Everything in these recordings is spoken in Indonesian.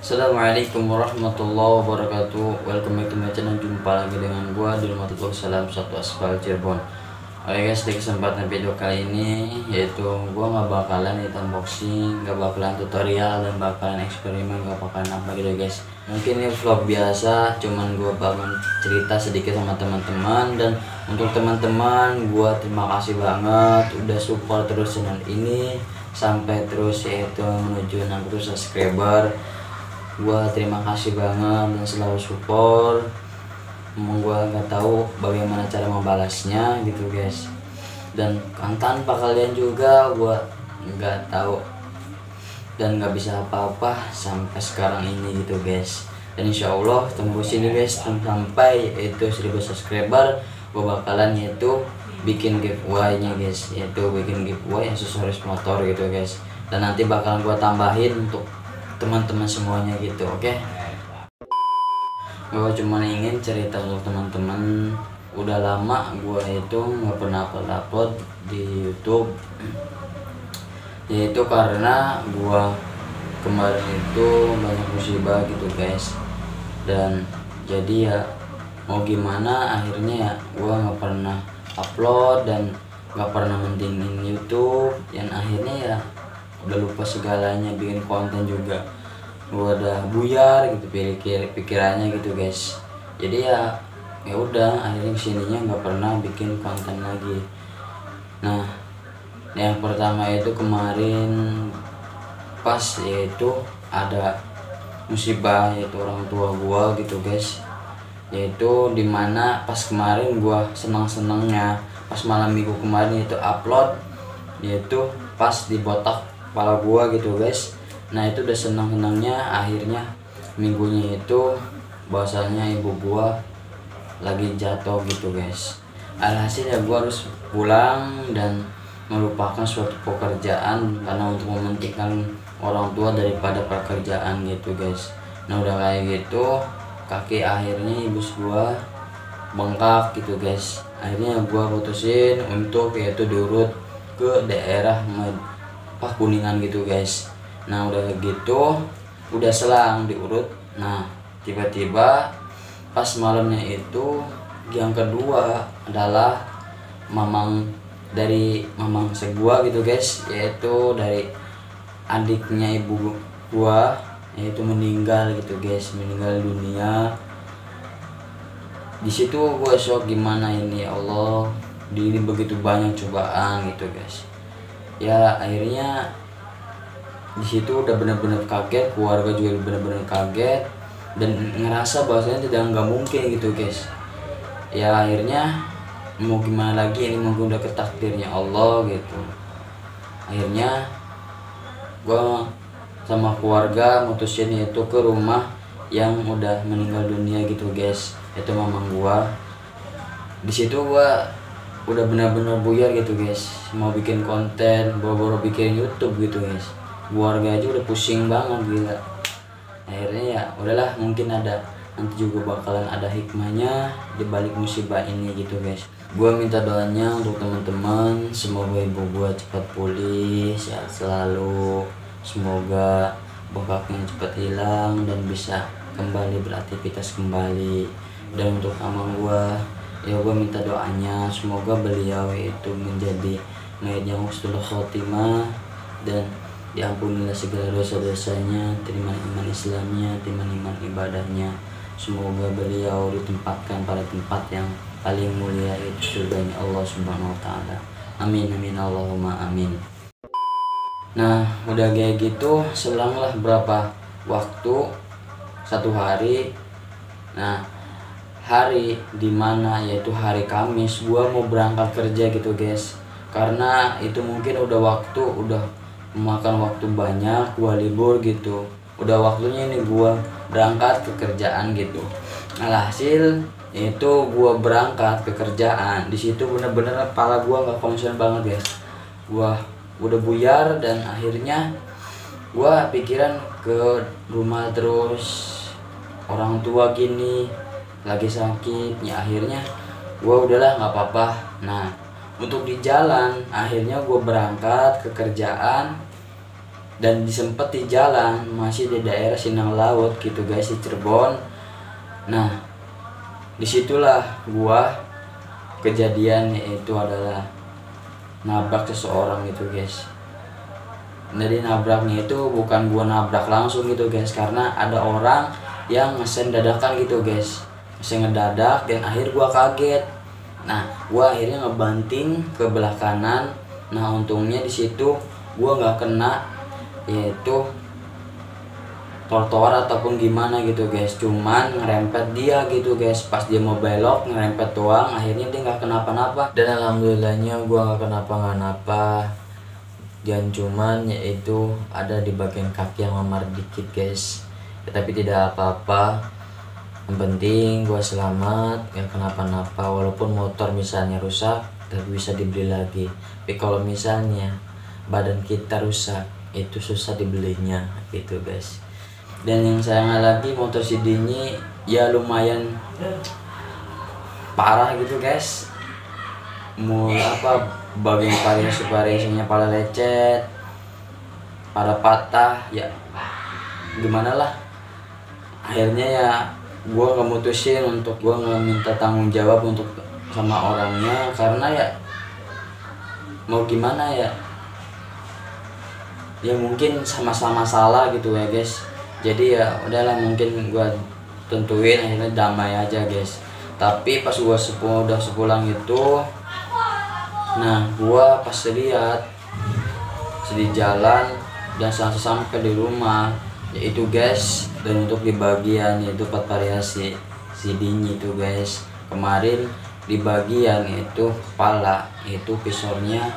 Assalamualaikum warahmatullahi wabarakatuh. Welcome back to my channel. Jumpa lagi dengan gua di rumah Tutul Salam Satu Aspal Cirebon. Oke guys, di kesempatan video kali ini yaitu gua nggak bakalan unboxing, nggak bakalan tutorial, dan bakalan eksperimen, nggak bakalan apa gitu guys. Mungkin ini vlog biasa, cuman gua bakalan cerita sedikit sama teman-teman. Dan untuk teman-teman, gua terima kasih banget udah support terus channel ini sampai terus yaitu menuju 60 subscriber. Gua terima kasih banget dan selalu support. Gua nggak tahu bagaimana cara membalasnya gitu guys, dan tanpa kalian juga gua nggak tahu dan nggak bisa apa-apa sampai sekarang ini gitu guys. Dan insya Allah tembus ini guys sampai itu 1000 subscriber, gua bakalan yaitu bikin giveaway nya guys, yaitu bikin giveaway aksesoris motor gitu guys. Dan nanti bakalan gua tambahin untuk teman-teman semuanya gitu. Oke, gue cuma ingin cerita untuk teman-teman, udah lama gue itu nggak pernah upload di YouTube, yaitu karena gue kemarin itu banyak musibah gitu guys. Dan jadi ya mau gimana, akhirnya ya gue nggak pernah upload dan nggak pernah mentingin YouTube, dan akhirnya ya udah lupa segalanya, bikin konten juga gua udah buyar gitu pikirannya gitu guys. Jadi ya udah akhirnya kesininya nggak pernah bikin konten lagi. Nah, yang pertama itu kemarin pas yaitu ada musibah yaitu orang tua gua gitu guys, yaitu dimana pas kemarin gua senang-senangnya pas malam minggu kemarin itu upload, yaitu pas dibotak kepala gua gitu guys. Nah itu udah senang-senangnya, akhirnya minggunya itu bahwasanya ibu gua lagi jatuh gitu guys. Alhasil ya gua harus pulang dan melupakan suatu pekerjaan karena untuk mementingkan orang tua daripada pekerjaan gitu guys. Nah udah kayak gitu, kaki akhirnya ibu gua bengkak gitu guys. Akhirnya gua putusin untuk yaitu diurut ke daerah Kuningan gitu guys. Nah udah gitu, udah selang diurut. Nah tiba-tiba pas malamnya itu yang kedua adalah dari mamang segua gitu guys, yaitu dari adiknya ibu gua, yaitu meninggal gitu guys, meninggal dunia. Di situ gua shock, gimana ini ya Allah, ini begitu banyak cobaan gitu guys. Ya akhirnya di situ udah bener-bener kaget, keluarga juga bener-bener kaget dan ngerasa bahwasanya nggak mungkin gitu guys. Ya akhirnya mau gimana lagi, ini mungkin udah ketakdirnya Allah gitu. Akhirnya gua sama keluarga mutusin yaitu ke rumah yang udah meninggal dunia gitu guys, itu mamang gua. Di situ gua udah benar-benar buyar gitu guys, mau bikin konten, baru bikin YouTube gitu guys. Keluarga aja udah pusing banget, gila. Akhirnya ya udahlah, mungkin nanti juga bakalan ada hikmahnya di balik musibah ini gitu guys. Gua minta doanya untuk teman-teman, semoga ibu gua cepat pulih, sehat selalu, semoga bengkaknya cepat hilang dan bisa kembali beraktivitas kembali. Dan untuk amang gua, ya gua minta doanya semoga beliau itu menjadi mayat yang husnul khotimah dan diampunilah segala dosa-dosanya, terima iman Islamnya, terima iman ibadahnya. Semoga beliau ditempatkan pada tempat yang paling mulia, yaitu surganya Allah Subhanahu wa taala. Amin amin Allahumma amin. Nah udah kayak gitu, selanglah berapa waktu, 1 hari. Nah hari dimana yaitu hari Kamis gua mau berangkat kerja gitu guys, karena itu mungkin udah memakan waktu banyak, gua libur gitu, udah waktunya ini gua berangkat ke kerjaan gitu. Alhasil itu gua berangkat ke kerjaan, di situ bener-bener kepala gua nggak konsen banget guys. Gua udah buyar dan akhirnya gua pikiran ke rumah terus, orang tua gini lagi sakit ya. Akhirnya gua udahlah nggak apa-apa. Nah untuk di jalan akhirnya gue berangkat ke kerjaan. dan disempet di jalan masih di daerah Sinang Laut gitu guys, di Cirebon. Nah disitulah gua kejadian, yaitu adalah nabrak seseorang gitu guys. Dari nabraknya itu bukan gua nabrak langsung gitu guys, karena ada orang yang ngesen dadakan gitu guys, ngesen ngedadak, dan akhir gua kaget. Nah gua akhirnya ngebanting ke belah kanan. Nah untungnya di situ gua nggak kena yaitu trotoar ataupun gimana gitu guys, cuman ngerempet dia gitu guys. Pas dia mau belok ngerempet doang, akhirnya dia nggak kenapa-napa, dan alhamdulillahnya gua nggak kenapa-napa. Dan cuman yaitu ada di bagian kaki yang memar dikit guys ya, tapi tidak apa-apa, yang penting gua selamat, nggak kenapa-napa. Walaupun motor misalnya rusak tapi bisa dibeli lagi, tapi kalau misalnya badan kita rusak itu susah dibelinya gitu guys. Dan yang sayangnya lagi, motor CD ini ya lumayan parah gitu guys. Mulai bagian variasinya pada lecet, pada patah, ya gimana lah. Akhirnya ya gue ngemutusin untuk gue nggak minta tanggung jawab untuk sama orangnya, karena ya mau gimana ya mungkin sama-sama salah gitu ya guys. Jadi ya udahlah, mungkin gue tentuin akhirnya damai aja guys. Tapi pas gue udah sepulang itu, nah gua pas lihat di jalan dan sampai di rumah yaitu guys. Dan untuk di bagian yaitu part variasi CD-nya itu guys, kemarin di bagian itu kepala itu visornya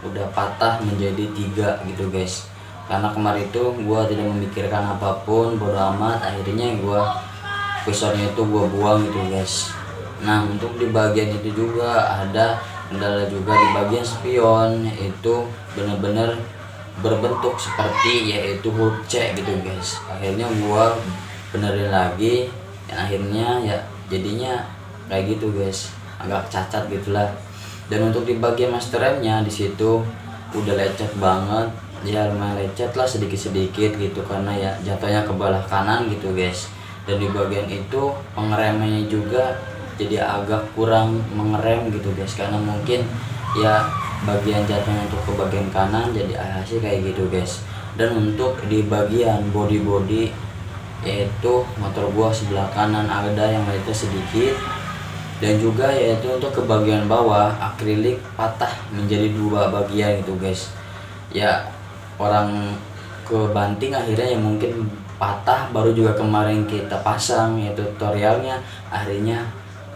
udah patah menjadi 3 gitu guys. Karena kemarin itu gua tidak memikirkan apapun, bodo amat, akhirnya gua visornya itu gua buang gitu guys. Nah untuk di bagian itu juga ada kendala juga di bagian spion, itu benar-benar berbentuk seperti yaitu huruf C gitu guys. Akhirnya gua benerin lagi, dan akhirnya ya jadinya kayak gitu guys, agak cacat gitulah. Dan untuk di bagian master remnya di situ udah lecet banget ya, lumayan lecet lah sedikit-sedikit gitu, karena ya jatuhnya ke belah kanan gitu guys. Dan di bagian itu pengeremnya juga jadi agak kurang mengerem gitu guys, karena mungkin ya bagian jatuhnya untuk ke bagian kanan, jadi hasil kayak gitu guys. Dan untuk di bagian body yaitu motor gua sebelah kanan ada yang lecet sedikit, dan juga yaitu untuk ke bagian bawah akrilik patah menjadi 2 bagian gitu guys. Ya orang kebanting akhirnya yang mungkin patah, baru juga kemarin kita pasang yaitu tutorialnya, akhirnya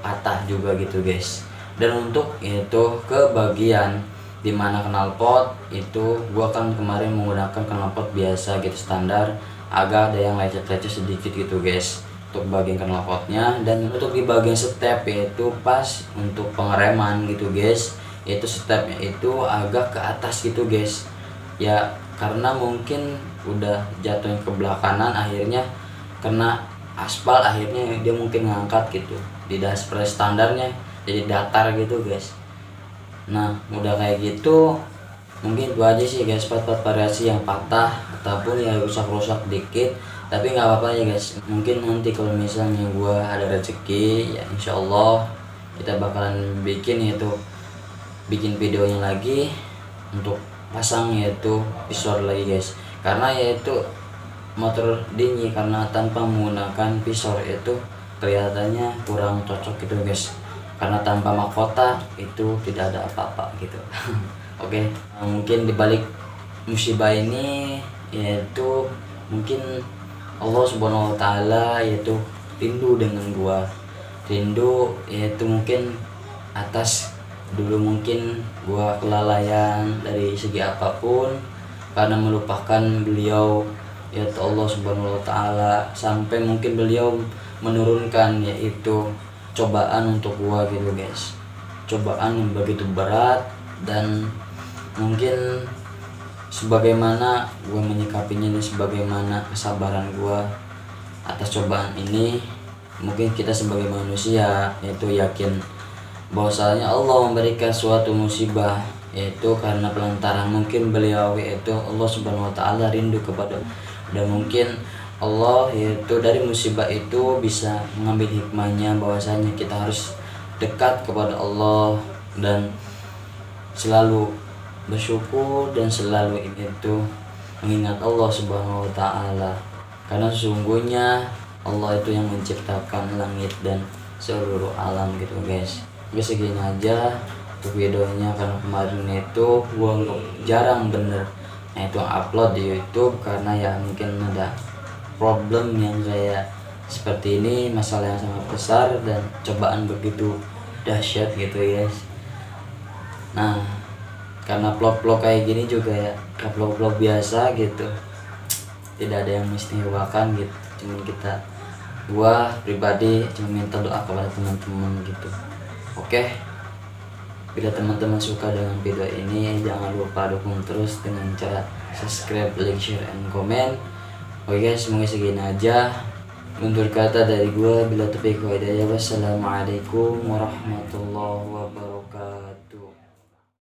patah juga gitu guys. Dan untuk itu ke bagian dimana knalpot itu gua kan kemarin menggunakan knalpot biasa gitu standar, agak ada yang lecet-lecet sedikit gitu guys untuk bagian knalpotnya. Dan untuk di bagian step yaitu pas untuk pengereman gitu guys, itu stepnya itu agak ke atas gitu guys ya, karena mungkin udah jatuhnya ke belah kanan, akhirnya kena aspal, akhirnya dia mungkin ngangkat gitu di dasar standarnya jadi datar gitu guys. Nah udah kayak gitu, mungkin itu aja sih guys part-part variasi yang patah ataupun ya rusak-rusak dikit, tapi nggak apa-apa ya guys. Mungkin nanti kalau misalnya gua ada rezeki ya insya Allah kita bakalan bikin videonya lagi untuk pasang yaitu visor lagi guys. Karena yaitu motor dingin karena tanpa menggunakan visor itu kelihatannya kurang cocok gitu guys, karena tanpa mahkota itu tidak ada apa-apa gitu. Oke. Mungkin dibalik musibah ini yaitu mungkin Allah Subhanahu wa Ta'ala yaitu rindu dengan gua, rindu yaitu mungkin atas dulu mungkin gua kelalaian dari segi apapun karena melupakan beliau yaitu Allah Subhanahu wa Ta'ala, sampai mungkin beliau menurunkan yaitu cobaan untuk gua gitu guys, cobaan yang begitu berat. Dan mungkin sebagaimana gua menyikapinya dan sebagaimana kesabaran gua atas cobaan ini, mungkin kita sebagai manusia yaitu yakin bahwasanya Allah memberikan suatu musibah yaitu karena pelantaran mungkin beliau yaitu Allah Subhanahu wa taala rindu kepada, dan mungkin Allah yaitu dari musibah itu bisa mengambil hikmahnya bahwasanya kita harus dekat kepada Allah dan selalu bersyukur dan selalu itu mengingat Allah Subhanahu wa taala, karena sesungguhnya Allah itu yang menciptakan langit dan seluruh alam gitu guys. Oke, segini aja untuk videonya, karena kemarin itu gua jarang bener itu upload di YouTube karena ya mungkin ada problem yang kayak seperti ini, masalah yang sangat besar dan cobaan begitu dahsyat gitu guys. Nah, karena vlog-vlog kayak gini juga ya vlog-vlog biasa gitu, tidak ada yang menistimewakan gitu, cuman gua pribadi cuma minta doa kepada teman-teman gitu. Oke, bila teman-teman suka dengan video ini, jangan lupa dukung terus dengan cara subscribe, like, share, and comment. Oke guys, semoga segini aja. Undur kata dari gua, bila taufiq wa hidayah. Wassalamualaikum warahmatullahi wabarakatuh.